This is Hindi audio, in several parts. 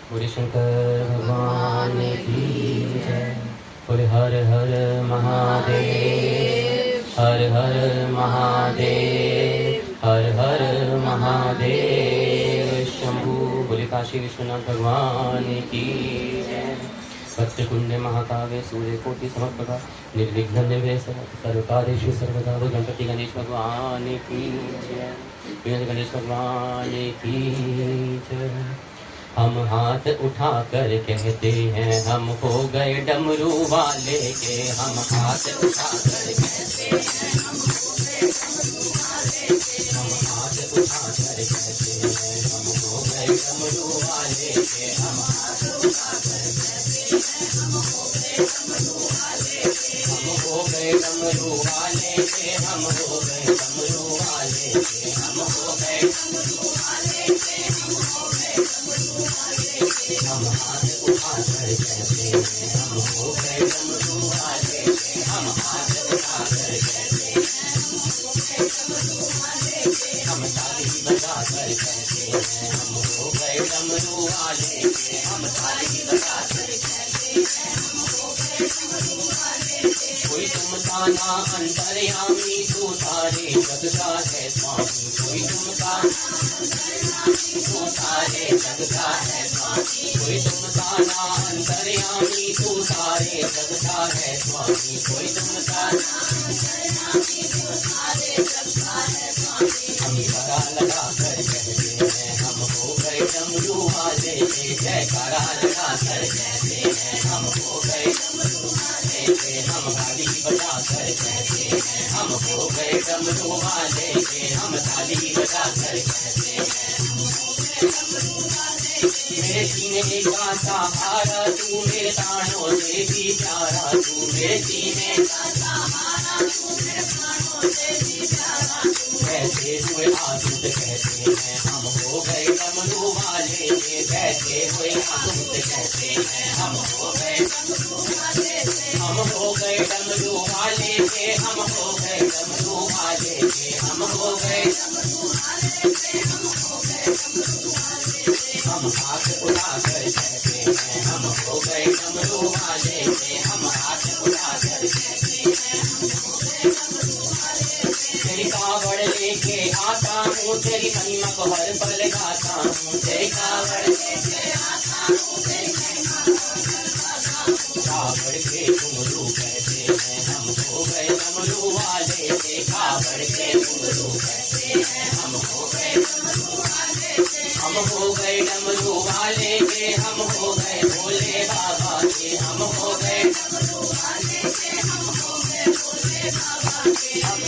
बोले शंकर भगवान की जय। बोले हर हर महादेव, हर हर महादेव, हर हर महादेव शंभु। बोले काशी विश्वनाथ भगवान की जय। वक्रतुंड महाकाव्य सूर्यकोटि समप्रभा निर्विघ्नं निर्भयं सर्वकार्येषु सर्वदा। गणपति गणेश भगवान की जय। गणेश भगवान की जय। हम हाथ उठा कर कहते हैं हम हो गए डमरू वाले के। हम हाथ उठा कर कहते हैं हम हो गए डमरू वाले के। हम हाथ उठा कर कहते हैं हम हो गए डमरू वाले के। हम हाथ उठा कर कहते हैं हम हो गए डमरू वाले के। हम हो गए डमरू वाले के। हम हो गए डमरू वाले के। हम हो गए डमरू वाले के। हम हो गए डमरू वाले के। हम हाथ उठा कर कहते हैं हम हो गए डमरू वाले के। हम हाथ उठा कर कहते हैं हम हो गए डमरू वाले के। हम ताली बजा कर कहते हैं हम हो गए डमरू वाले के। हम ताली बजा कर कहते हैं हम हो गए डमरू वाले के। कोई तुमका ना अंतर्यामी तू सारे जग का है स्वामी। कोई तुमका तू सारे जग का है स्वामी। कोई तुमका ना अंतर्यामी तू सारे जग का है स्वामी। कोई तुमका अंतर्यामी तू सारे जग का है स्वामी। हम करा लगा कर कहते हैं हम हो गए डमरू वाले के। जयकारा लगा कर कहते हैं हम हो गए डमरू वाले के। हम ताली बजा कर कहते हैं हम हो गए डमरू वाले के। हम ताली बजा कर कहते हैं हम हो गए डमरू वाले के। मेरे सीने का सहारा तू मेरे तानों से भी प्यारा। तू मेरे सीने का सहारा तू मेरे तानों से भी प्यारा। बैठे हुए आसुत कहते हैं हम हो गए डमरू वाले के। बैठे हुए आसुत कहते हैं हम हो गए डमरू वाले के। हम हो गए डमरू वाले के। हम हो गए डमरू वाले के। हम हो गए डमरू वाले के। हम हो गए डमरू वाले के। हम हाथ उठा कर कहते हैं हम हो गए डमरू वाले के। हम हाथ उठा कर कहते हैं हम हो गए डमरू वाले के। तेरी कावड़ लेके आता हूँ तेरी महिमा को हर पल गाता हूँ। तेरी कावड़ लेके आता हूँ तेरी महिमा को हर पल गाता हूँ। कावड़ के घुंघरू कहते हैं हम हो गए डमरू वाले के। कावड़ के घुंघरू कहते हैं हम हो गए डमरू वाले के। हम हो गए डमरू वाले के। हम हो गए भोले बाबा के। हम हो गए डमरू वाले के। हम हो गए भोले बाबा के। हम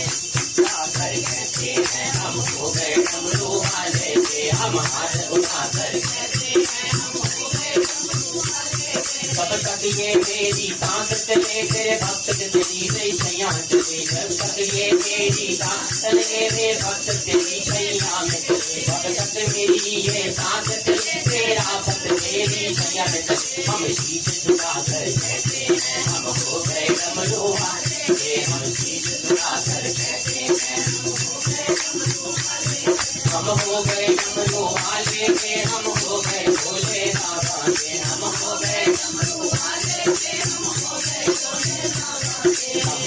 उठा कर कहते हैं हम हो गए डमरू वाले के। हम हाथ उठा कर कहते हैं हम हो गए डमरू वाले के। कब तक ये तेरी सांस चले तेरे भक्त तेरी सैया चले। जब तक ये तेरी सांस चले मेरे भक्त तेरी सैया में चले। कब तक मेरी ये सांस चले तेरा भक्त तेरी सैया में चले। हम शीश झुका कर कहते हैं हम हो गए डमरू वाले के। हम शीश झुका कर कहते हैं हम हो गए डमरू वाले के। हम हो गए डमरू वाले के। हम हो गए भोले बाबा के। हम हो गए डमरू वाले के। हम हो गए भोले बाबा के। हम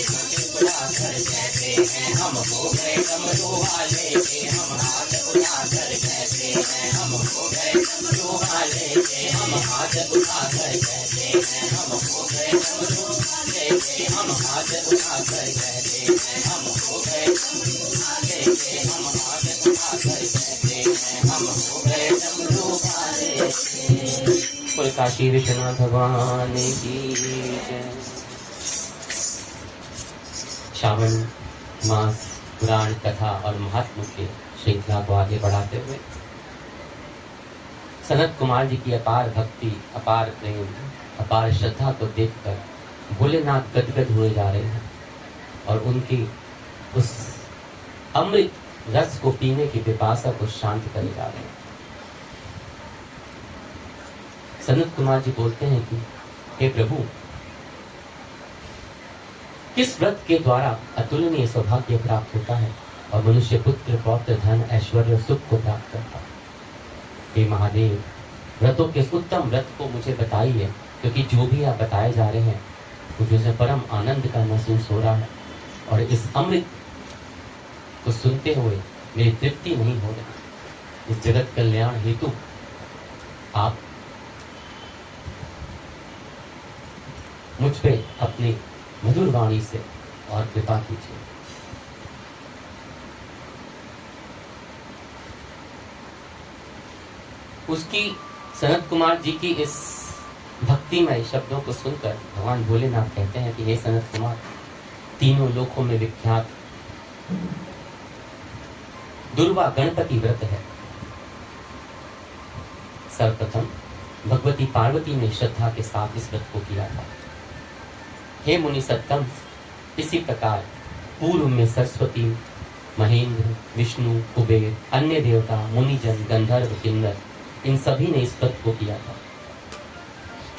उठा कर कहते हैं हम हो गए डमरू वाले के। हम हाथ उठा कर कहते हैं हम हो गए डमरू वाले के। हम हाथ उठा कर कहते हैं हम हो गए डमरू वाले के। हम हाथ उठा कर कहते हैं हम हो गए डमरू वाले के। हम हाथ उठा कर कहते हैं हम हो गए डमरू वाले के। बोल काशी विश्वनाथ भगवान की जय। श्रावण मास पुराण कथा और महात्मा के श्रृंखला को आगे बढ़ाते हुए सनत कुमार जी की अपार भक्ति, अपार प्रेम, अपार श्रद्धा को देखकर भोलेनाथ गदगद हुए जा रहे हैं और उनकी उस अमृत रस को पीने की पिपासा को शांत करे जा रहे हैं। सनत कुमार जी बोलते हैं कि हे प्रभु, किस व्रत के द्वारा अतुलनीय सौभाग्य प्राप्त होता है और मनुष्य पुत्र पौत्र धन ऐश्वर्य सुख को प्राप्त करता है। हे महादेव, व्रतों के उत्तम व्रत को मुझे बताइए, क्योंकि जो भी आप बताए जा रहे हैं मुझे परम आनंद का महसूस हो रहा है, और इस अमृत को सुनते हुए मेरी तृप्ति नहीं हो रही। इस जगत कल्याण हेतु आप मुझ पे अपनी मधुर वाणी से और कृपा कीजिए। उसकी सनत कुमार जी की इस भक्तिमय शब्दों को सुनकर भगवान भोलेनाथ कहते हैं कि हे सनत कुमार, तीनों लोकों में विख्यात दुर्वा गणपति व्रत है। सर्वप्रथम भगवती पार्वती ने श्रद्धा के साथ इस व्रत को किया था। हे मुनि सत्तम, इसी प्रकार पूर्व में सरस्वती, महेंद्र, विष्णु, कुबेर, अन्य देवता, मुनिजन, गंधर्व, किन्नर, इन सभी ने इस व्रत को किया था।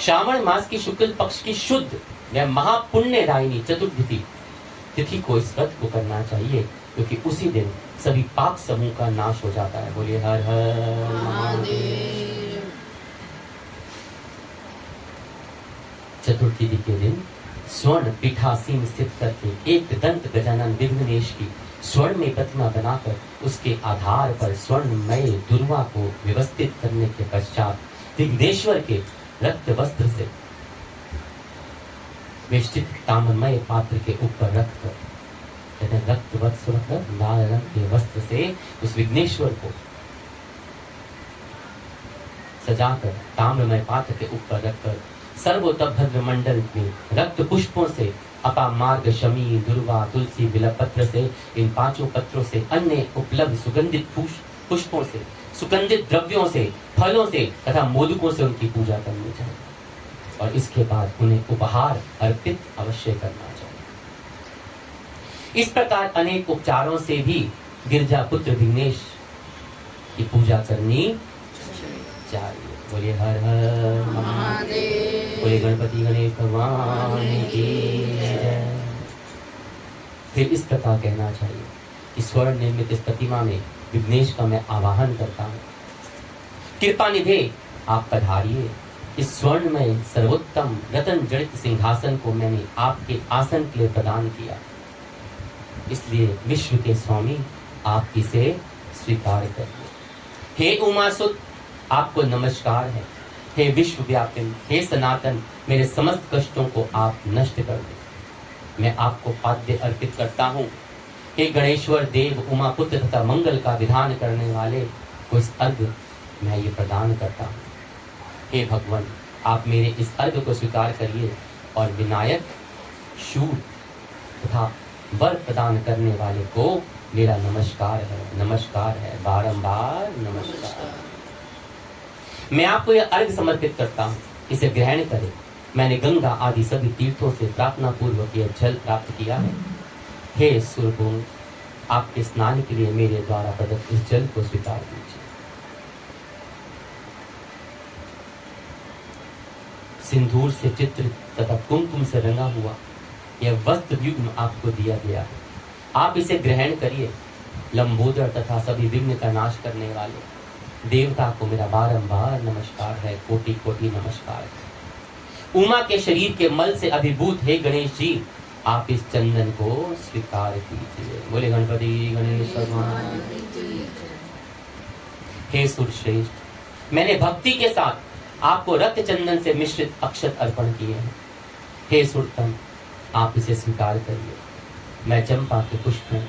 श्रावण मास की शुक्ल पक्ष की शुद्ध व महापुण्यदायिनी चतुर्दशी तिथि को इस व्रत को करना चाहिए, क्योंकि उसी दिन सभी पाप समूह का नाश हो जाता है। बोलिए हर हर महादेव। चतुर्थी के दिन स्वर्ण पीठासीन स्थित करके एक दंत गजानन विघ्नेश की स्वर्ण में प्रतिमा बनाकर उसके आधार पर स्वर्णमय दुर्वा को व्यवस्थित करने के पश्चात विघ्नेश्वर के रक्त वस्त्र से वेष्टित ताम्रमय पात्र के ऊपर रखकर, रक्त वस्त्र मतलब लाल रंग के वस्त्र से उस विघ्नेश्वर को सजाकर ताम्रमय पात्र के ऊपर रखकर सर्वोतभद्र मंडल में रक्त पुष्पों से अपामार्ग, शमी, दुर्वा, तुलसी, बिलपत्र से, इन पांचों पत्रों से, अन्य उपलब्ध सुगंधित पुष्पों से, सुगंधित द्रव्यों से, फलों से तथा मोदकों से उनकी पूजा करनी चाहिए, और इसके बाद उन्हें उपहार अर्पित अवश्य करना चाहिए। इस प्रकार अनेक उपचारों से भी गिरजा पुत्र विघ्नेश की पूजा करनी चाहिए। बोलिए हर हर महादेव। बोलिए गणपति गणेश भगवान की जय। फिर इस प्रकार कहना चाहिए कि स्वर्ण निर्मित इस प्रतिमा में विघ्नेश का मैं आवाहन करता हूँ। कृपा निधे आप पधारिए। इस स्वर्ण में सर्वोत्तम रतन जड़ित सिंहासन को मैंने आपके आसन के लिए प्रदान किया, इसलिए विश्व के स्वामी आप इसे स्वीकार करिए। हे उमासुत, आपको नमस्कार है। हे विश्वव्यापी, हे सनातन, मेरे समस्त कष्टों को आप नष्ट कर दे। मैं आपको पाद्य अर्पित करता हूँ। हे गणेश्वर देव, उमापुत्र तथा मंगल का विधान करने वाले को इस अर्घ मैं ये प्रदान करता हूँ। हे भगवान, आप मेरे इस अर्घ को स्वीकार करिए और विनायक, शूर तथा वर प्रदान करने वाले को मेरा नमस्कार है, नमस्कार है, बारंबार नमस्कार। मैं आपको यह अर्घ समर्पित करता हूँ, इसे ग्रहण करें। मैंने गंगा आदि सभी तीर्थों से प्रार्थना पूर्वक यह जल प्राप्त किया है। हे सूर्यकुंड, आपके स्नान के लिए मेरे द्वारा प्रदत्त इस जल को स्वीकार कीजिए। सिंदूर से चित्र तथा कुमकुम से रंगा हुआ यह वस्त्र युग्म आपको दिया गया है, आप इसे ग्रहण करिए। लंबोदर तथा सभी विघ्न का नाश करने वाले देवता को मेरा बारंबार नमस्कार है, कोटि कोटि नमस्कार है। उमा के शरीर के मल से अभिभूत हे गणेश जी, आप इस चंदन को स्वीकार कीजिए। बोले गणपति गणेश भगवान। हे सुरश्रेष्ठ, मैंने भक्ति के साथ आपको रक्त चंदन से मिश्रित अक्षत अर्पण किए हैं। हे सुरतम, आप इसे स्वीकार करिए। मैं चंपा के पुष्पों,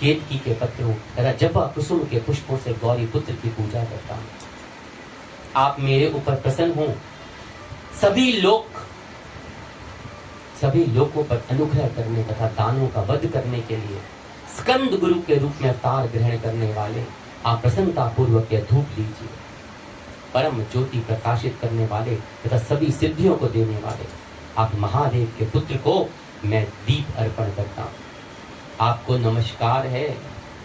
केतकी के पत्रों तथा जपा कुसुम के पुष्पों से गौरी पुत्र की पूजा करता हूँ। आप मेरे ऊपर प्रसन्न हो, सभी लोगों पर अनुग्रह करने तथा दानों का वध करने के लिए स्कंद गुरु के रूप में अवतार ग्रहण करने वाले आप प्रसन्नता पूर्वक यह धूप लीजिए। परम ज्योति प्रकाशित करने वाले तथा सभी सिद्धियों को देने वाले आप महादेव के पुत्र को मैं दीप अर्पण करता हूँ। आपको नमस्कार है,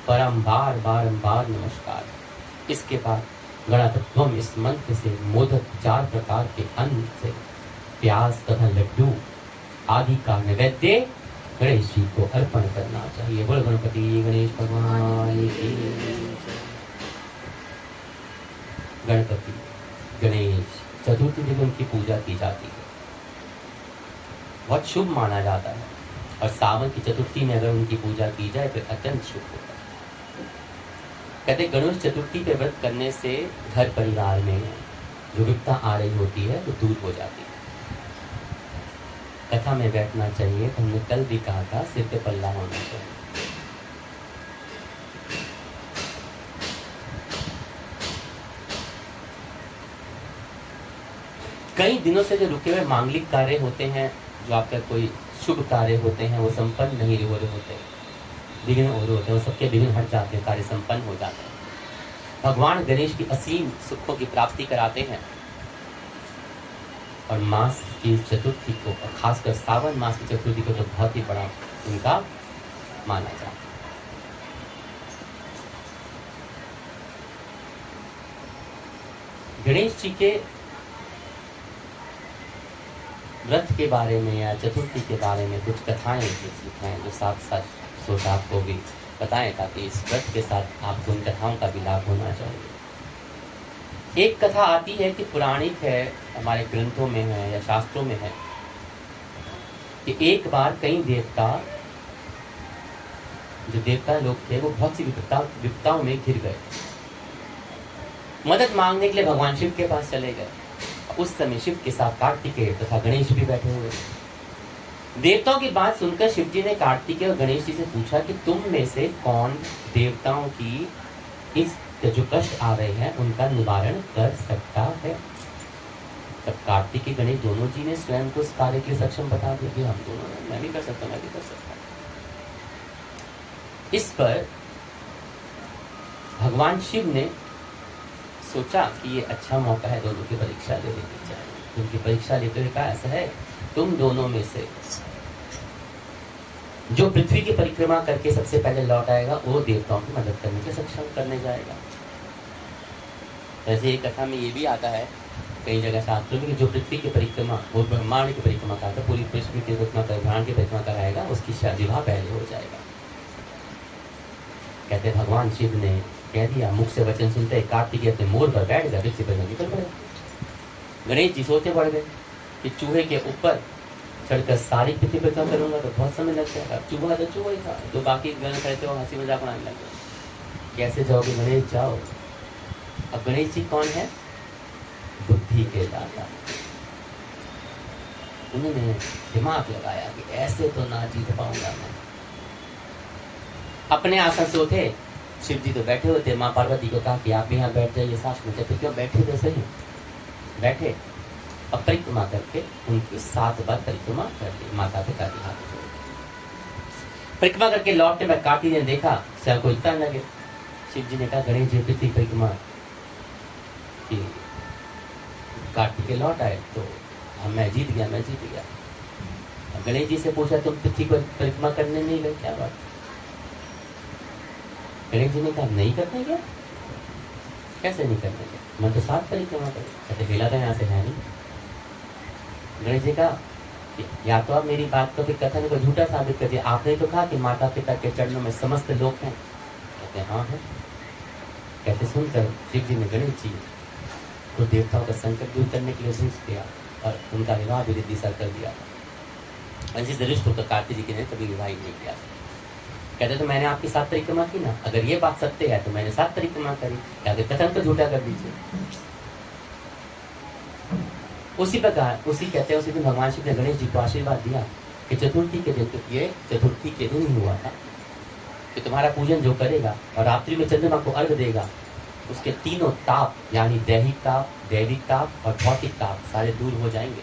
बारंबार नमस्कार। इसके बाद गणातत्वम इस मंत्र से मोदक 4 प्रकार के अन्न से प्याज तथा लड्डू आदि का नैवेद्य गणेश जी को अर्पण करना चाहिए। बोल गणपति गणेश भगवान की। गणपति गणेश चतुर्थी दिन उनकी पूजा की जाती है, बहुत शुभ माना जाता है। और सावन की चतुर्थी में अगर उनकी पूजा की जाए तो अत्यंत शुभ होता है। कहते गणेश चतुर्थी पे व्रत करने से घर परिवार में जो विपदा आ रही होती है वो दूर हो जाती है। कथा में बैठना चाहिए, तो हमने कल भी कहा था सिर पे पल्ला होना चाहिए। कई दिनों से जो रुके हुए मांगलिक कार्य होते हैं, जो आपका कोई शुभ कार्य होते हैं, वो संपन्न नहीं हो रहे होते, विघ्न हो रहे होते हैं, वो सबके विघ्न हट जाते हैं, कार्य संपन्न हो जाते हैं। भगवान गणेश की असीम सुखों की प्राप्ति कराते हैं। और मास की चतुर्थी को, और खासकर सावन मास की चतुर्थी को तो बहुत ही बड़ा उनका माना जाता है। गणेश जी के व्रत के बारे में या चतुर्थी के बारे में कुछ कथाएं हैं जो साथ साथ सोचा आपको भी बताएं, ताकि इस व्रत के साथ आपको उन कथाओं का भी लाभ होना चाहिए। एक कथा आती है कि पौराणिक है, हमारे ग्रंथों में है या शास्त्रों में है, कि एक बार कई देवता, जो देवता लोग थे, वो बहुत सी विपदाओं में घिर गए। मदद मांगने के लिए भगवान शिव के पास चले गए। उस समय शिव के साथ कार्तिकेय तथा गणेश भी बैठे हुए। देवताओं की बात सुनकर शिव जी ने कार्तिकेय और गणेश जी से पूछा कि तुम में से कौन देवताओं की इस जो कष्ट आ रहे हैं उनका निवारण कर सकता है। तब कार्तिकेय गणेश दोनों जी ने स्वयं को इस कार्य के सक्षम बता दिया कि हम दोनों, मैं भी कर सकता हूँ, मैं भी कर सकता हूँ। इस पर भगवान शिव ने सोचा कि ये अच्छा मौका है दोनों की परीक्षा ले लेनी चाहिए। उनकी परीक्षा लेते हुए कहा, ऐसा है तुम दोनों में से जो पृथ्वी की परिक्रमा करके सबसे पहले लौट आएगा वो देवताओं की मदद करने के सक्षम करने जाएगा। वैसे एक कथा में ये भी आता है कई जगह शास्त्रों में कि जो पृथ्वी की परिक्रमा, वो ब्रह्मांड की परिक्रमा करता, पूरी पृथ्वी की परिक्रमा कर, ब्रह्मांड की परिक्रमा कराएगा, उसकी विवाह पहले हो जाएगा। कहते भगवान शिव ने कह दिया, मुख से वचन सुनते कार्तिकेय अपने मोर पर बैठ गया, पृथ्वी पर निकल पड़े। गणेश जी सोचते पड़ गए कि चूहे के ऊपर चढ़कर सारी पृथ्वी पर काम करूंगा तो बहुत समय लग जाएगा। चूहा तो चूहा ही था, तो बाकी गण करते हो हंसी मजाक बनाने लग गए। कैसे जाओगे गणेश, जाओ। अब गणेश जी कौन है? बुद्धि के दाता। उन्होंने दिमाग लगाया कि ऐसे तो ना जीत पाऊंगा मैं। अपने आसन से उठे, शिव जी तो बैठे हुए थे, माँ पार्वती को कहा कि आप यहाँ बैठ जाइए साथ में। कहते क्यों बैठे थे, सही बैठे। अब परिक्रमा करके उनकी 7 बार परिक्रमा कर ली, माता पिता के हाथ जोड़ के परिक्रमा करके लौटने में कार्तिक ने देखा, स्वयं को इतना लगे। शिव जी ने कहा गणेश जी पृथ्वी परिक्रमा की, कार्तिक लौट आए तो मैं जीत गया, मैं जीत गया। गणेश जी से पूछा तुम पृथ्वी को परिक्रमा करने नहीं गए, क्या बात? गणेश जी ने कहा नहीं करने क्या? कैसे नहीं करने क्या? मैं तो 7 परिक्रमा कर, कहते हिला था यहाँ से है नहीं। गणेश जी कहा या तो आप मेरी बात को, फिर कथन को झूठा साबित कर दिया। आपने तो कहा कि माता पिता के चरणों में समस्त लोग हैं। कहते हाँ है। कहते सुनकर शिव जी ने गणेश जी को देवताओं का संकट दूर करने के लिए भेज दिया और उनका विवाह भी रिद्धि सर कर दिया। ऐसी दरिष्ट होकर कार्तिक जी ने कभी विवाह नहीं किया। कहते तो मैंने आपकी 7 परिक्रमा की ना, अगर ये बात सत्य है तो मैंने 7 परिक्रमा करी, या कथन को झूठा कर दीजिए। उसी प्रकार कहते हैं उसी दिन भगवान शिव ने गणेश जी को आशीर्वाद दिया कि चतुर्थी के दिन, तो ये चतुर्थी के दिन ही हुआ था कि तुम्हारा पूजन जो करेगा और रात्रि में चंद्रमा को अर्घ देगा, उसके तीनों ताप यानी दैहिक ताप, दैविक ताप और भौतिक ताप सारे दूर हो जाएंगे।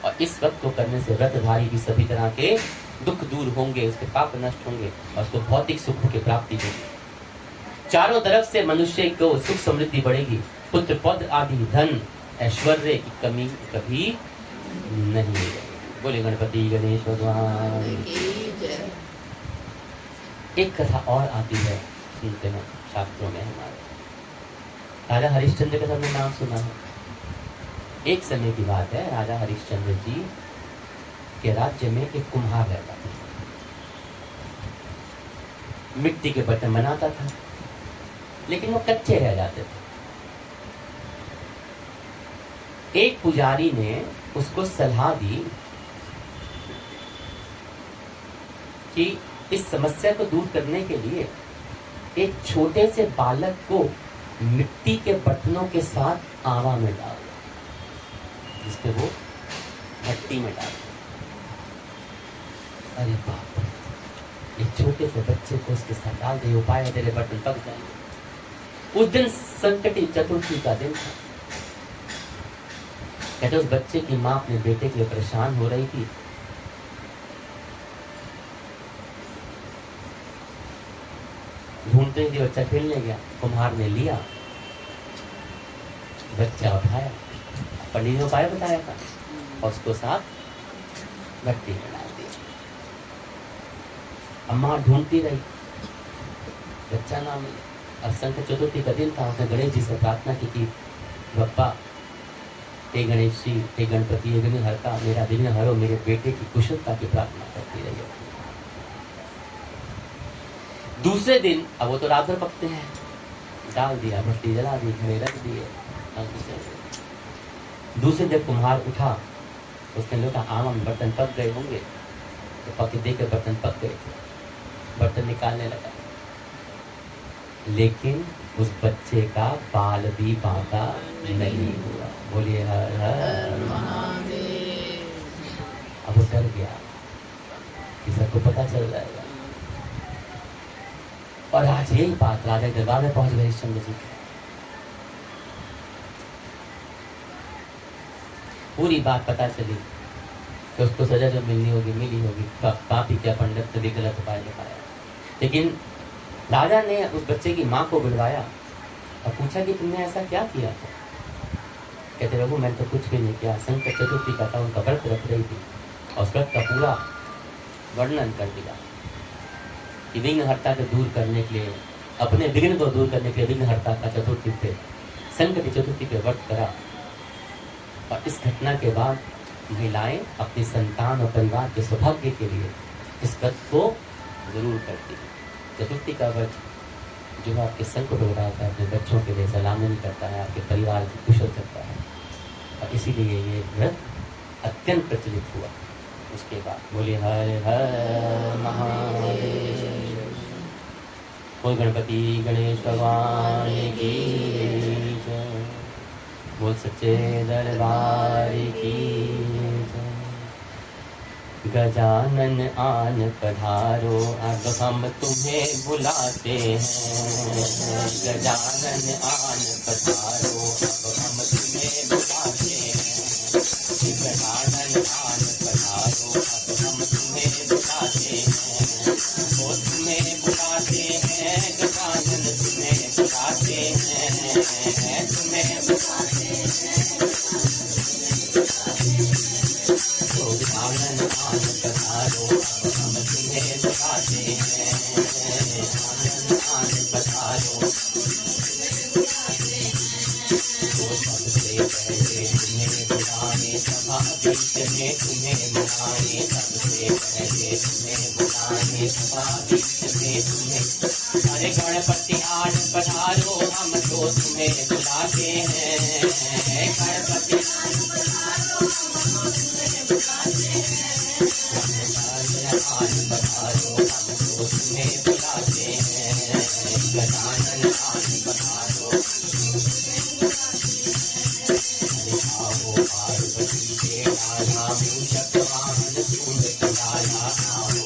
और इस व्रत को करने से व्रतधारी भी सभी तरह के दुख दूर होंगे, उसके पाप नष्ट होंगे और उसको भौतिक सुख की प्राप्ति होगी। चारों तरफ से मनुष्य को सुख समृद्धि बढ़ेगी, पुत्र पौत्र आदि धन ऐश्वर्य की कमी कभी नहीं होगी। बोले गणपति गणेश भगवान की जय। एक कथा और आती है, सुनते हैं शास्त्रों में हमारे। राजा हरिश्चंद्र का सबने नाम सुना है। एक समय की बात है, राजा हरिश्चंद्र जी के राज्य में एक कुम्हार रहता था। मिट्टी के बर्तन बनाता था, लेकिन वो कच्चे रह जाते थे। एक पुजारी ने उसको सलाह दी कि इस समस्या को दूर करने के लिए एक छोटे से बालक को मिट्टी के बर्तनों के साथ आवा में डाल दो, जिसपे वो भट्टी में डाल दो। अरे बाप, एक छोटे से बच्चे को उसके साथ डाल दे, उपाय है तेरे बर्तन पक जाएंगे। उस दिन संकटी चतुर्थी का दिन था। कहते उस बच्चे की माँ अपने बेटे के लिए परेशान हो रही थी। ढूंढते ही बच्चा खेलने गया, कुम्हार ने लिया, बच्चा उठाया, पंडित ने उपाय बताया था और उसको साथ भट्टी में डाल दिया। अम्मा ढूंढती रही, बच्चा ना मिला। अब संकट चतुर्थी का दिन था। उसने गणेश जी से प्रार्थना की कि बप्पा, हे गणेश जी, हे गणपति, हे विघ्नहर्ता, मेरा विघ्न हरो, मेरे बेटे की कुशलता की प्रार्थना करती रही। दूसरे दिन, अब वो तो रात भर पकते हैं, डाल दिया, भट्टी जला दी, घड़े रख दिए। दूसरे जब कुम्हार उठा, उसने लोटा आम बर्तन पक गए होंगे, तो पके देखे बर्तन पक गए थे, बर्तन निकालने लगा, लेकिन उस बच्चे का बाल भी बांका नहीं हुआ। बोलिए हर हर महादेव। अब वो डर गया कि सबको पता चल जाएगा। और आज यही बात राजा दरबार में पहुंच गई चंद्र जी। पूरी बात पता चली कि उसको सजा जो मिलनी होगी मिली होगी। पापी क्या पंडित ने भी गलत उपाय दिखाया। लेकिन राजा ने उस बच्चे की माँ को बुलवाया और पूछा कि तुमने ऐसा क्या किया था। कहते प्रभु, मैंने तो कुछ भी नहीं किया। संकट चतुर्थी का था, उनका व्रत रख रही थी और उस व्रत का पूरा वर्णन कर दिया कि विघ्नहर्ता को दूर करने के लिए, अपने विघ्न को दूर करने के लिए विघ्नहर्ता का चतुर्थी पे, संकट चतुर्थी पे व्रत करा। और इस घटना के बाद महिलाएं अपनी संतान और परिवार के सौभाग्य के लिए इस व्रत को जरूर करती है। चतुर्थी का व्रत जो है आपके संकट हो रहा था, अपने बच्चों के लिए सलामती करता है, आपके परिवार की कुशल करता है, और इसीलिए ये व्रत अत्यंत प्रचलित हुआ। उसके बाद बोले हर हर महादेव। बोल गणपति गणेश भगवान की जय। बोल सच्चे दरबार की जय। गजानन आन पधारो, अब हम तुम्हें बुलाते हैं। गजानन आन पधारो, अब हम तुम्हें बुलाते हैं। गजानन आन पधारो, अब हम तुम्हें बुलाते हैं। वो तुम्हें बुलाते हैं, गजानन तुम्हें बुलाते हैं, तुम्हें बुलाते हैं। तो गजानन आन पधारो, अब हम तुम्हें बुलाते हैं। आन पधारो, तो सबसे पहले तुम्हें बुलाने, सभा बीच में तुम्हें बुलाने, सबसे पहले तुम्हें बुलाने, सभा बीच में तुम्हें। अरे गणपति आन पधारो, हम तो तुम्हें बुलाते हैं। गणपति आन पधारो, हम तुम्हें बुलाते हैं। आन पधारो, हम तो तुम्हें बुलाते हैं। गजानन आन पधारो, आओ पार्वती के लाला, मूषक वाहन सूंड लाला। आओ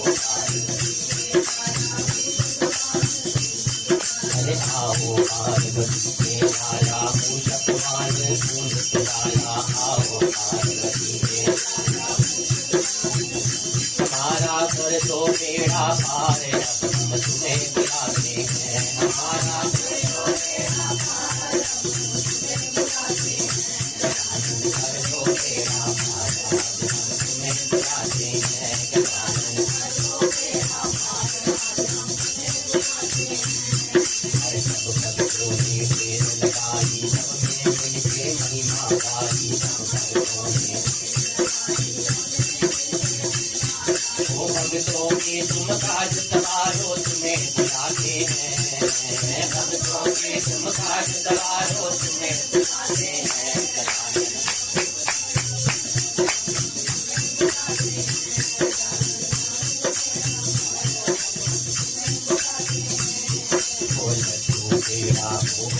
अरे आओ पार्वती के लाला, मूषक वाहन सूंड लाला। आओ पार्वती के लाला, हमारा कर तो बेड़ा पार, अब हम तुम्हें बुलाते हैं। हमारा कर तो बेड़ा पार, अब हम तुम्हें बुलाते हैं। कर तो बेड़ा पार, अब हम तुम्हें बुलाते हैं। गजानन कर तो बेड़ा पार, अब हम तुम्हें बुलाते हैं। हर सब भक्तों ने ढेर लगाई, सब में मिलके महिमा गाई, सब भक्तों ने वो भक्तों के तुम काज सवारो, तुम्हें बुलाते हैं। भक्तों के तुम काज सवारो, तुम्हें बुलाते हैं। गजानन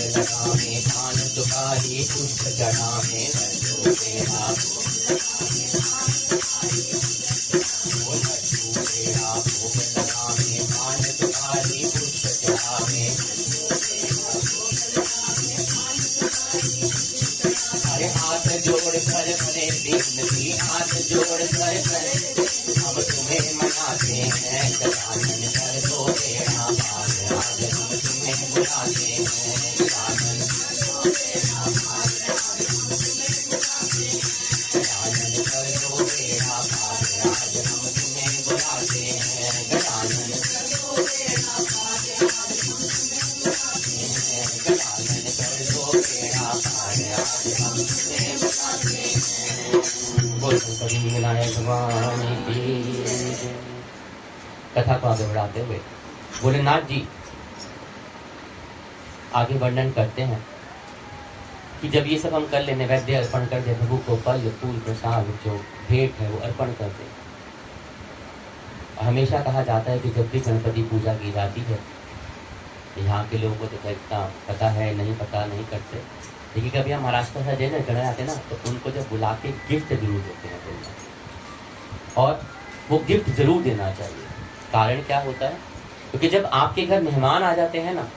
लगावे पान सुपारी पुष्प चढ़ावे लड्डू पेड़ा भोग लगावे पान सुपारी पुष्प चढ़ावे अरे हाथ जोड़ कर करे विनती हाथ जोड़ कर हम तुम्हें मनाते हैं गजानन कर दो बेड़ा पार आज हम तुम्हें बुलाते हैं गजानन कर दो बेड़ा पार आज हम तुम्हें बुलाते हैं गजानन गजानन कर दो बेड़ा पार आज हम तुम्हें बुलाते हैं। बोल कभी मिलाए भगवान की। कथा को आगे बढ़ाते हुए भोलेनाथ जी आगे वर्णन करते हैं कि जब ये सब हम कर लेने वैद्य अर्पण कर दे प्रभु को फल फूल प्रसाद जो भेंट है वो अर्पण कर दे। हमेशा कहा जाता है कि जब भी गणपति पूजा की जाती है यहाँ के लोगों को तो इतना पता है नहीं पता नहीं करते, लेकिन कभी हम महाराष्ट्र से जैसे गण आते ना तो उनको जब बुला के गिफ्ट जरूर देते हैं और वो गिफ्ट जरूर देना चाहिए। कारण क्या होता है, क्योंकि जब आपके घर मेहमान आ जाते हैं ना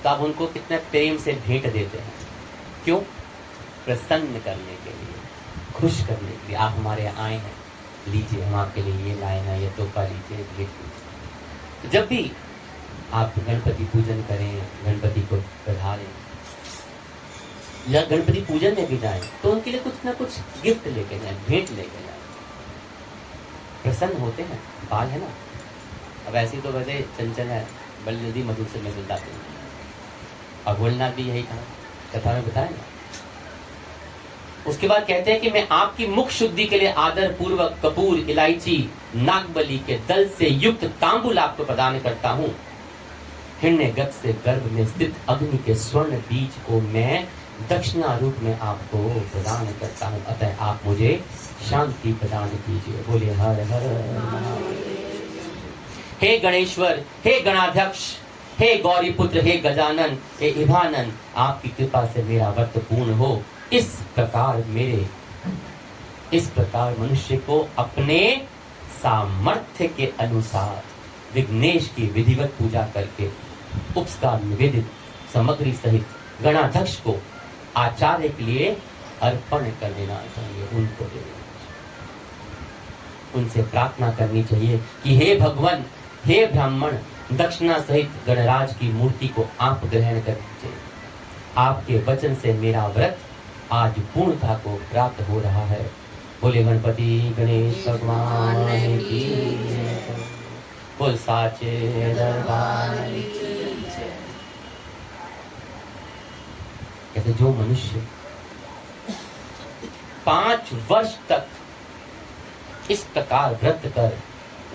तो आप उनको कितने प्रेम से भेंट देते हैं। क्यों? प्रसन्न करने के लिए, खुश करने के लिए। आप हमारे यहाँ आए हैं, लीजिए हम आपके लिए ये लाए हैं, ये तोहफा लीजिए, भेंट लीजिए। तो जब भी आप गणपति पूजन करें, गणपति को पधारें या गणपति पूजन में भी जाएं तो उनके लिए कुछ ना कुछ गिफ्ट लेके जाएं, भेंट लेके जाएं। प्रसन्न होते हैं, बाल है ना। अब ऐसी तो वैसे चंचल है, बड़ी जल्दी मधुर से मिल जाते हैं। और भोलेनाथ भी यही कहा, कथा में बताया ना। उसके बाद कहते हैं कि मैं आपकी मुख शुद्धि के लिए आदर पूर्वक कपूर, इलायची, नागबली के दल से युक्त तांबुल आपको प्रदान करता हूँ। हिरण्यगर्भ से गर्भ में स्थित अग्नि के स्वर्ण बीज को मैं दक्षिणा रूप में आपको प्रदान करता हूँ, अतः आप मुझे शांति प्रदान कीजिए। बोले हर हर महादेव। हे गणेश्वर, हे गणाध्यक्ष, हे गौरी पुत्र, हे गजानन, हे इभानन, आपकी कृपा से मेरा व्रत पूर्ण हो। इस प्रकार मनुष्य को अपने सामर्थ्य के अनुसार विघ्नेश की विधिवत पूजा करके उपस्कार निवेदित सामग्री सहित गणाध्यक्ष को आचार्य के लिए अर्पण कर देना चाहिए, उनको दे देना चाहिए। उनसे प्रार्थना करनी चाहिए कि हे भगवान, हे ब्राह्मण, दक्षिणा सहित गणराज की मूर्ति को आप ग्रहण कर लीजिए। आपके वचन से मेरा व्रत आज पूर्णता को प्राप्त हो रहा है। बोले गणपति गणेश भगवान की जय। बोल साचे दरबार की जय। कहते जो मनुष्य 5 वर्ष तक इस प्रकार व्रत कर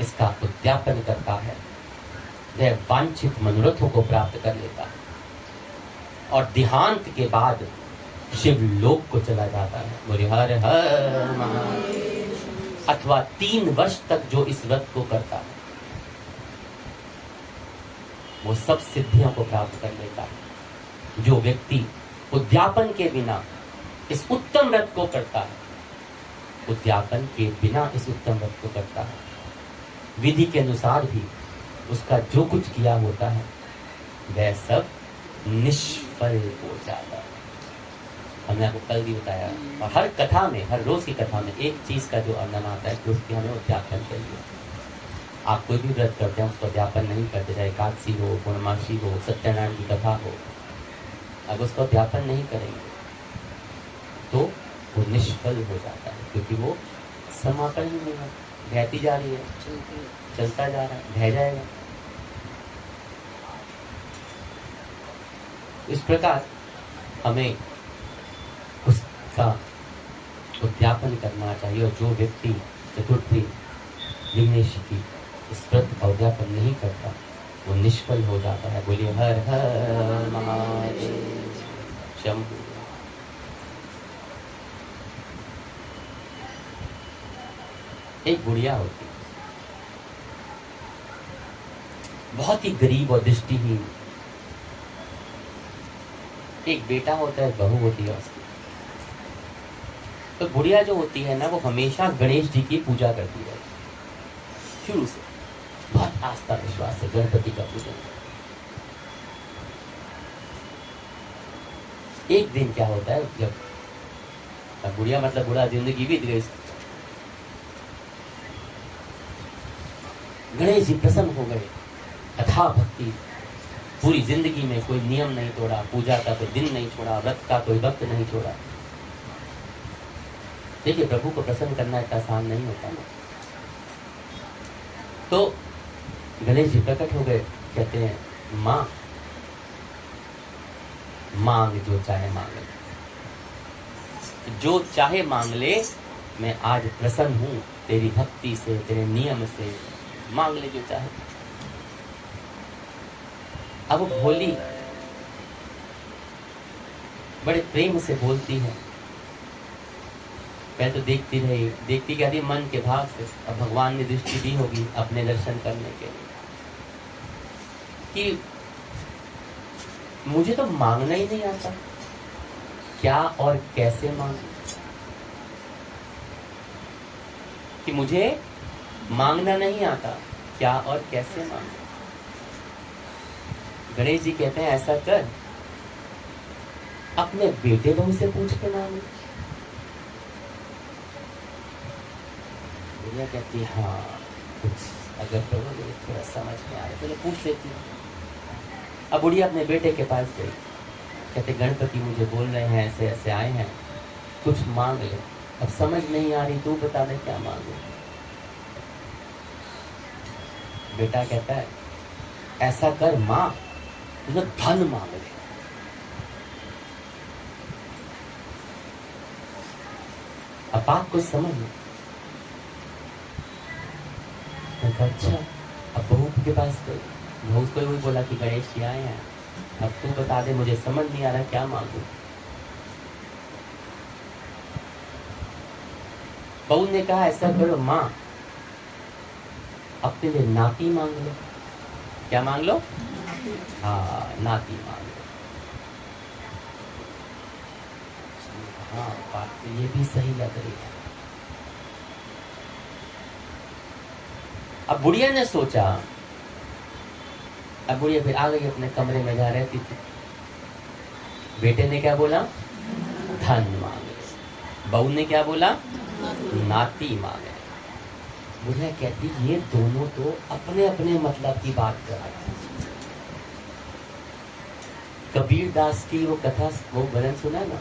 इसका उद्यापन करता है वह वांछित मनोरथों को प्राप्त कर लेता है और देहांत के बाद शिवलोक को चला जाता है। बोले हर हर महादेव। अथवा 3 वर्ष तक जो इस व्रत को करता है वो सब सिद्धियों को प्राप्त कर लेता है। जो व्यक्ति उद्यापन के बिना इस उत्तम व्रत को करता है, उद्यापन के बिना इस उत्तम व्रत को करता है, विधि के अनुसार भी उसका जो कुछ किया होता है वह सब निष्फल हो जाता है। हमने आपको कल भी बताया और हर कथा में, हर रोज की कथा में एक चीज का जो वर्णन आता है कि उसकी हमें उद्यापन चाहिए। आप कोई भी व्रत करते हैं उसको उद्यापन नहीं करते, चाहे एकादशी हो, पूर्णमासी हो, सत्यनारायण की कथा हो, अब उसका उद्यापन नहीं करेंगे तो वो निष्फल हो जाता है, क्योंकि वो समापन ही नहीं है, बहती जा रही है, चलता जा रहा है, बह जाएगा। इस प्रकार हमें उसका उद्यापन करना चाहिए और जो व्यक्ति चतुर्थी विघ्नेश की इस व्रत का उद्यापन नहीं करता वो निष्फल हो जाता है। बोलिए हर हर महादेव शंभु। एक बुढ़िया होती, बहुत ही गरीब और दृष्टिहीन, एक बेटा होता है, बहू होती है उसकी। तो बुढ़िया जो होती है ना, वो हमेशा गणेश जी की पूजा करती है, शुरू से बहुत आस्था विश्वास से गणपति का पूजन। एक दिन क्या होता है, जब बुढ़िया मतलब बुढ़ा जिंदगी बीत गई, गणेश जी प्रसन्न हो गए, अथाह भक्ति, पूरी जिंदगी में कोई नियम नहीं तोड़ा, पूजा का कोई दिन नहीं छोड़ा, व्रत का कोई वक्त नहीं छोड़ा। देखिए, प्रभु को प्रसन्न करना इतना आसान नहीं होता ना। तो गणेश जी प्रकट हो गए, कहते हैं मां, मांग जो चाहे मांग ले, जो चाहे मांग ले, मैं आज प्रसन्न हूं तेरी भक्ति से, तेरे नियम से, मांग ले जो चाहे। अब वो भोली बड़े प्रेम से बोलती है, पहले तो देखती रही, देखती क्या थी मन के भाव से। अब भगवान ने दृष्टि दी होगी अपने दर्शन करने के लिए कि मुझे तो मांगना ही नहीं आता, क्या और कैसे मांगू, कि मुझे मांगना नहीं आता, क्या और कैसे मांगू। गणेश जी कहते हैं ऐसा कर, अपने बेटे बहू से पूछ के मांगो। बुढ़िया कहती है हाँ, कुछ अगर प्रभु मुझे थोड़ा समझ में आ रहा है तो पूछ लेती हूँ। अब बुढ़िया अपने बेटे के पास गई, कहते गणपति मुझे बोल रहे हैं ऐसे ऐसे आए हैं, कुछ मांग ले, अब समझ नहीं आ रही, तू बता दे क्या मांगू। बेटा कहता है ऐसा कर मां, तुझे धन मांग ले। अब बात को समझ लो। अच्छा, अब बहू के पास गई, बहू को भी बोला कि गणेश जी आए हैं, अब तू बता दे, मुझे समझ नहीं आ रहा क्या मांगू। बहू ने कहा ऐसा करो मां, अपने लिए नाती मांग लो। क्या मांग लो? हाँ, नाती मांग लो। हाँ, बात तो ये भी सही लग रही है। अब बुढ़िया ने सोचा, अब बुढ़िया फिर आ गई अपने कमरे में जहाँ रहती थी। बेटे ने क्या बोला? धन मांगे। बहू ने क्या बोला? नाती मांगे। बुढ़िया कहती ये दोनों तो अपने अपने मतलब की बात कर रहे हैं। कबीर दास की वो कथा, वो भजन सुना ना,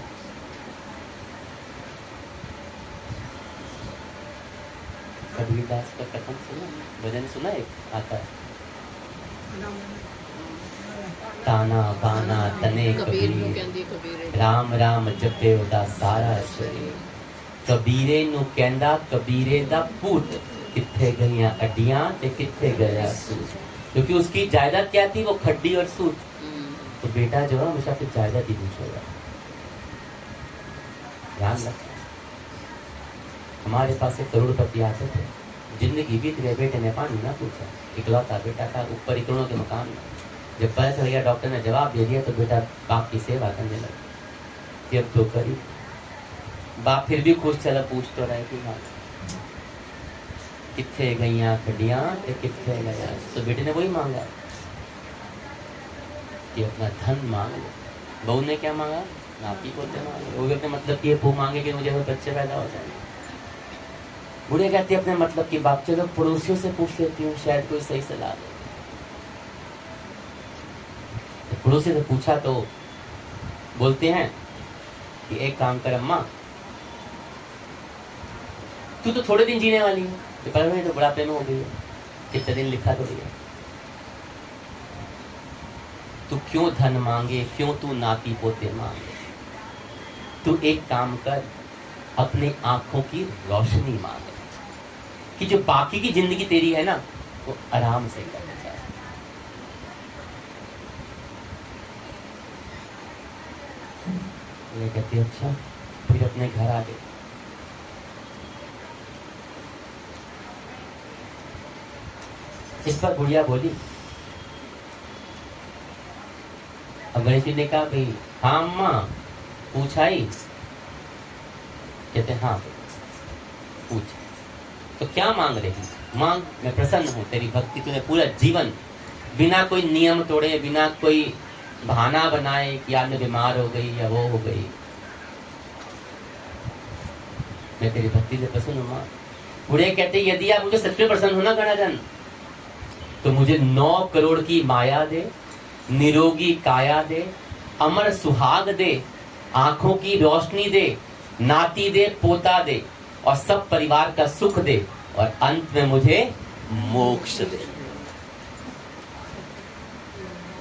कबीर दास का कथन सुना, भजन सुना, एक आता है ताना बाना तने कबीर, राम राम जपे उदा सारा शरीर। कबीरे नु कहंदा कबीरे दा पूत, किथे गईयां अड्डियां ते किथे गया सूत। क्योंकि उसकी जायदाद क्या थी? वो खड्डी और सूत। तो बेटा जो है हमेशा फिर जायदाद ही पूछेगा। ध्यान रख, हमारे पास एक करोड़पति आते थे, जिंदगी बीत गए, बेटे ने पानी ना पूछा, इकलौता बेटा था, ऊपर इकड़ों के मकान में। जब पता चल गया, डॉक्टर ने जवाब दे दिया, तो बेटा बाप की सेवा करने लगा कि अब तो करी। बाप फिर भी खुश, चला पूछ तो रहे कि हाँ किथे गईयां खड्डियां ते किथे गया। तो बेटे ने वही मांगा कि अपना धन मांग लो। बहू ने क्या मांगा? नाती पोते मांगे। वो भी अपने मतलब की पू मांगे कि मुझे बच्चे पैदा हो जाए। बुढ़िया कहती है अपने मतलब की बात, चलो पड़ोसियों से पूछ लेती हूँ, शायद कोई सही सलाह दे। तो पड़ोसी से पूछा तो बोलते हैं कि एक काम कर अम्मा, तू तो थोड़े दिन जीने वाली है, तो बुढ़ापे में हो गई है, कितने दिन लिखा तो है, तू क्यों धन मांगे, क्यों तू नाती पोते मांगे। तू एक काम कर, अपने आंखों की रोशनी मांगे कि जो बाकी की जिंदगी तेरी है ना, वो आराम से करना चाहिए। ये कहती अच्छा, फिर अपने घर आ गए। इस पर बुढ़िया बोली, अब गणेश जी ने कहा भाई हाँ अम्मा, पूछा ही? कहते हाँ पूछ। तो क्या मांग रही? मांग, मैं प्रसन्न हूँ, तेरी भक्ति तूने पूरा जीवन बिना कोई नियम तोड़े, बिना कोई बहाना बनाए कि आज मैं बीमार हो गई या वो हो गई, मैं तेरी भक्ति से प्रसन्न हूँ माँ। बूढ़े कहते यदि आप मुझे सच में प्रसन्न हो ना गणाधन, तो मुझे 9 करोड़ की माया दे, निरोगी काया दे, अमर सुहाग दे, आंखों की रोशनी दे, नाती दे, पोता दे, और सब परिवार का सुख दे, और अंत में मुझे मोक्ष दे।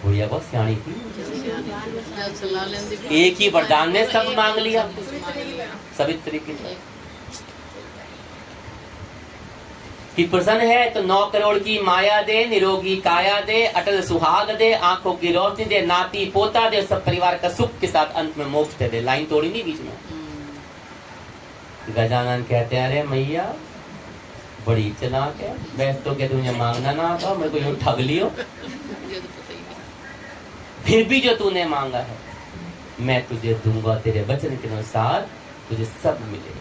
बुढ़िया बहुत सियाणी थी, एक ही वरदान में सब मांग लिया, सभी तरीके से। कि प्रसन्न है तो 9 करोड़ की माया दे, निरोगी काया दे, अटल सुहाग दे, आंखों की रोशनी दे, नाती पोता दे, सब परिवार का सुख के साथ अंत में मोक्ष दे। लाइन तोड़ी नहीं बीच में। गजानन कहते हैं अरे मैया बड़ी चालाक है, वैसे तो क्या तुझे मांगना ना आता, मेरे को यूं ठग लियो, फिर भी जो तूने मांगा है मैं तुझे दूंगा, तेरे वचन के अनुसार तुझे सब मिलेगा।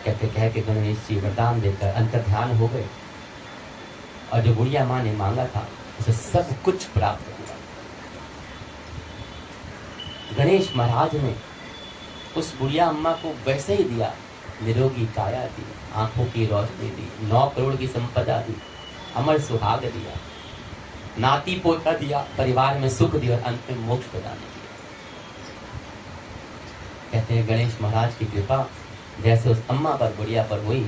कहते कह के गणेश जी वरदान देकर अंतर्ध्यान हो गए, और जो बुढ़िया माँ ने मांगा था उसे सब कुछ प्राप्त हुआ। गणेश महाराज ने उस बुढ़िया अम्मा को वैसे ही दिया, निरोगी काया दी, आंखों की रोशनी दी, 9 करोड़ की संपदा दी, अमर सुहाग दिया, नाती पोता दिया, परिवार में सुख दिया, और अंत में मोक्ष प्रदान किया। कहते हैं गणेश महाराज की कृपा जैसे उस अम्मा पर बुढ़िया पर हुई,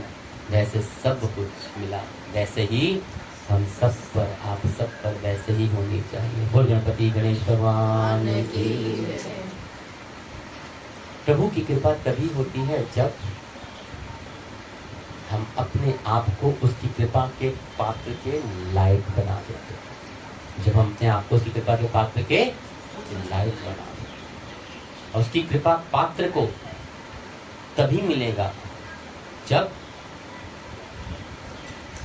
वैसे सब कुछ मिला, वैसे ही हम सब पर, आप सब पर वैसे ही होनी चाहिए। बोल गणपति गणेश भगवान की। प्रभु की कृपा तभी होती है जब हम अपने आप को उसकी कृपा के पात्र के लायक बना देते हैं। जब हम अपने आप को उसकी कृपा के पात्र के लायक बना देते हैं, और उसकी कृपा पात्र को तभी मिलेगा जब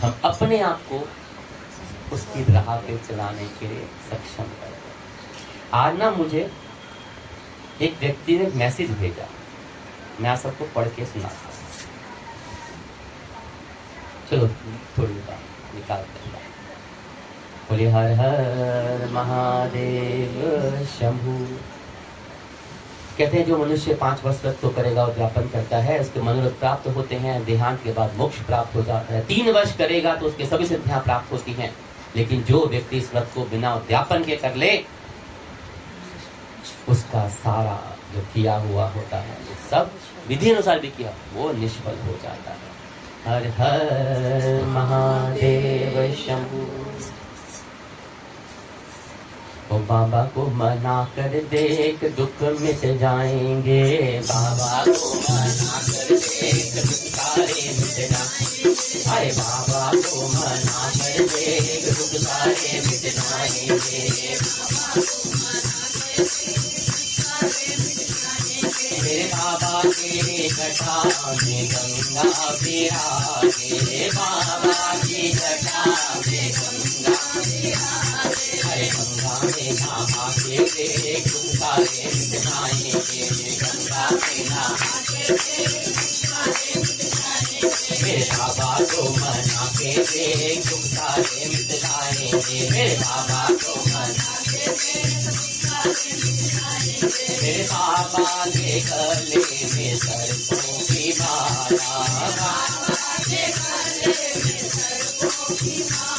हम अपने आप को उसकी राह पे चलाने के लिए सक्षम करें। आज ना मुझे एक व्यक्ति ने मैसेज भेजा, मैं आप सबको पढ़ के सुनाता हूँ। चलो थोड़ी बात निकालते हैं। बोले हर हर महादेव शंभु। कहते हैं जो मनुष्य 5 वर्ष तक तो करेगा उद्यापन करता है, उसके मनोरथ प्राप्त होते हैं, देहांत के बाद मोक्ष प्राप्त हो जाता है। 3 वर्ष करेगा तो उसके सभी सिद्धियां प्राप्त होती हैं। लेकिन जो व्यक्ति इस व्रत को बिना उद्यापन के कर ले, उसका सारा जो किया हुआ होता है, सब विधि अनुसार भी किया, वो निष्फल हो जाता है। हर हर महादेव शंभु। ओ बाबा को मना कर देख दुख मिट जाएंगे, बाबा को मना कर देख दुख सारे मिट जाएंगे। अरे बाबा को मना कर देख दुख सारे मिट जाएंगे। मेरे बाबा के जटा में गंगा विराजे, बाबा की जटा में गंगा विराजे। अरे गंगा में नहा के देख दुख सारे मिट जाएंगे, गंगा में नहा के देख दुख सारे मिट जाएंगे। मेरे बाबा को मना के देख दुख सारे मिट जाएंगे, मेरे बाबा को मना के देख दुख सारे मिट जाएंगे। मेरे बाबा के गले में सरसों की माला, बाबा के गले में सरसों की माला।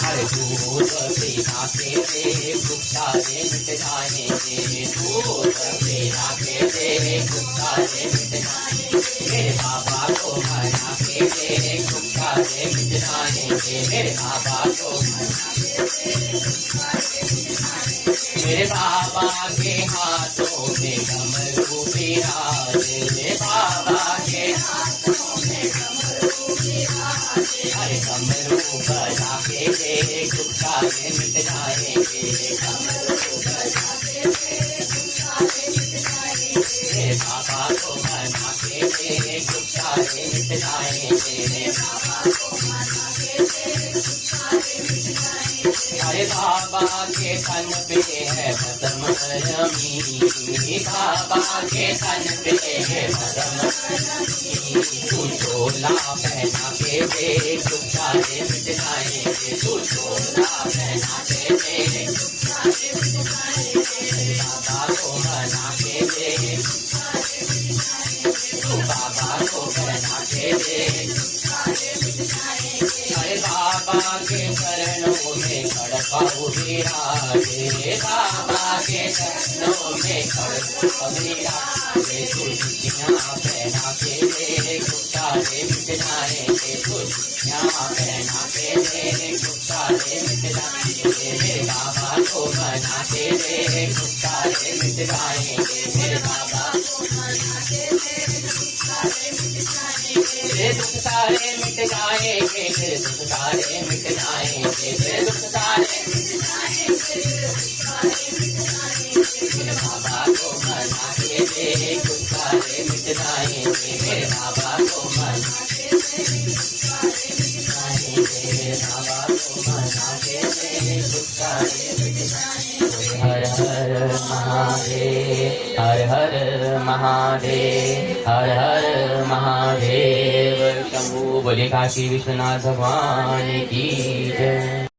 हर दूध पिला के देख दुख सारे मिट जाएंगे, दूध पिला के देख दुख सारे मिट जाएंगे। मेरे बाबा को मना के देख दुख सारे मिट जाएंगे, मेरे बाबा को मना के देख दुख सारे मिट जाएंगे। मेरे बाबा के हाथों में डमरू विराजे, बाबा के हाथों में डमरू विराजे। अरे डमरू बजा के देख दुख सारे मिट जाएंगे, डमरू बजा के देख दुख सारे मिट जाएंगे। मेरे बाबा को मना के देख दुख सारे मिट जाएंगे, मेरे बाबा को मना के देख दुख सारे मिट जाएंगे। अरे बाबा के तन पे है भस्म रमी, बाबा के तन पे है भस्म रमी। तू चोला पहना के देख दुख सारे मिट जाएंगे, तू चोला पहना के देख दुख सारे मिट जाएंगे। बाबा को बना के देख बाबा को बना के देख अरे बाबा के चरणों में खड़काऊ विराजे, बाबा के चरणों में खड़काऊ विराजे। तुझियाँ पहना के देख सारे मिट जाएंगे, तुझियाँ पहना के देख सारे मिट जाएंगे। मेरे बाबा को बना के देख सारे मिट जाएंगे, मेरे बाबा को बना के देख सारे मिट जाएंगे। मेरे दुख सारे मिट जाएंगे, मेरे दुख सारे मिट जाएंगे, मेरे दुख सारे मिट जाएंगे, मेरे दुख सारे मिट जाएंगे। मेरे बाबा को मना के देख सारे मिट जाएंगे, मेरे बाबा को मना के देख सारे मिट जाएंगे, मेरे बाबा को मना के देख सारे मिट जाएंगे। हर हर महादेव, हर हर महादेव, हर हर महादेव। शंभू बोले काशी विश्वनाथ भगवान की जय।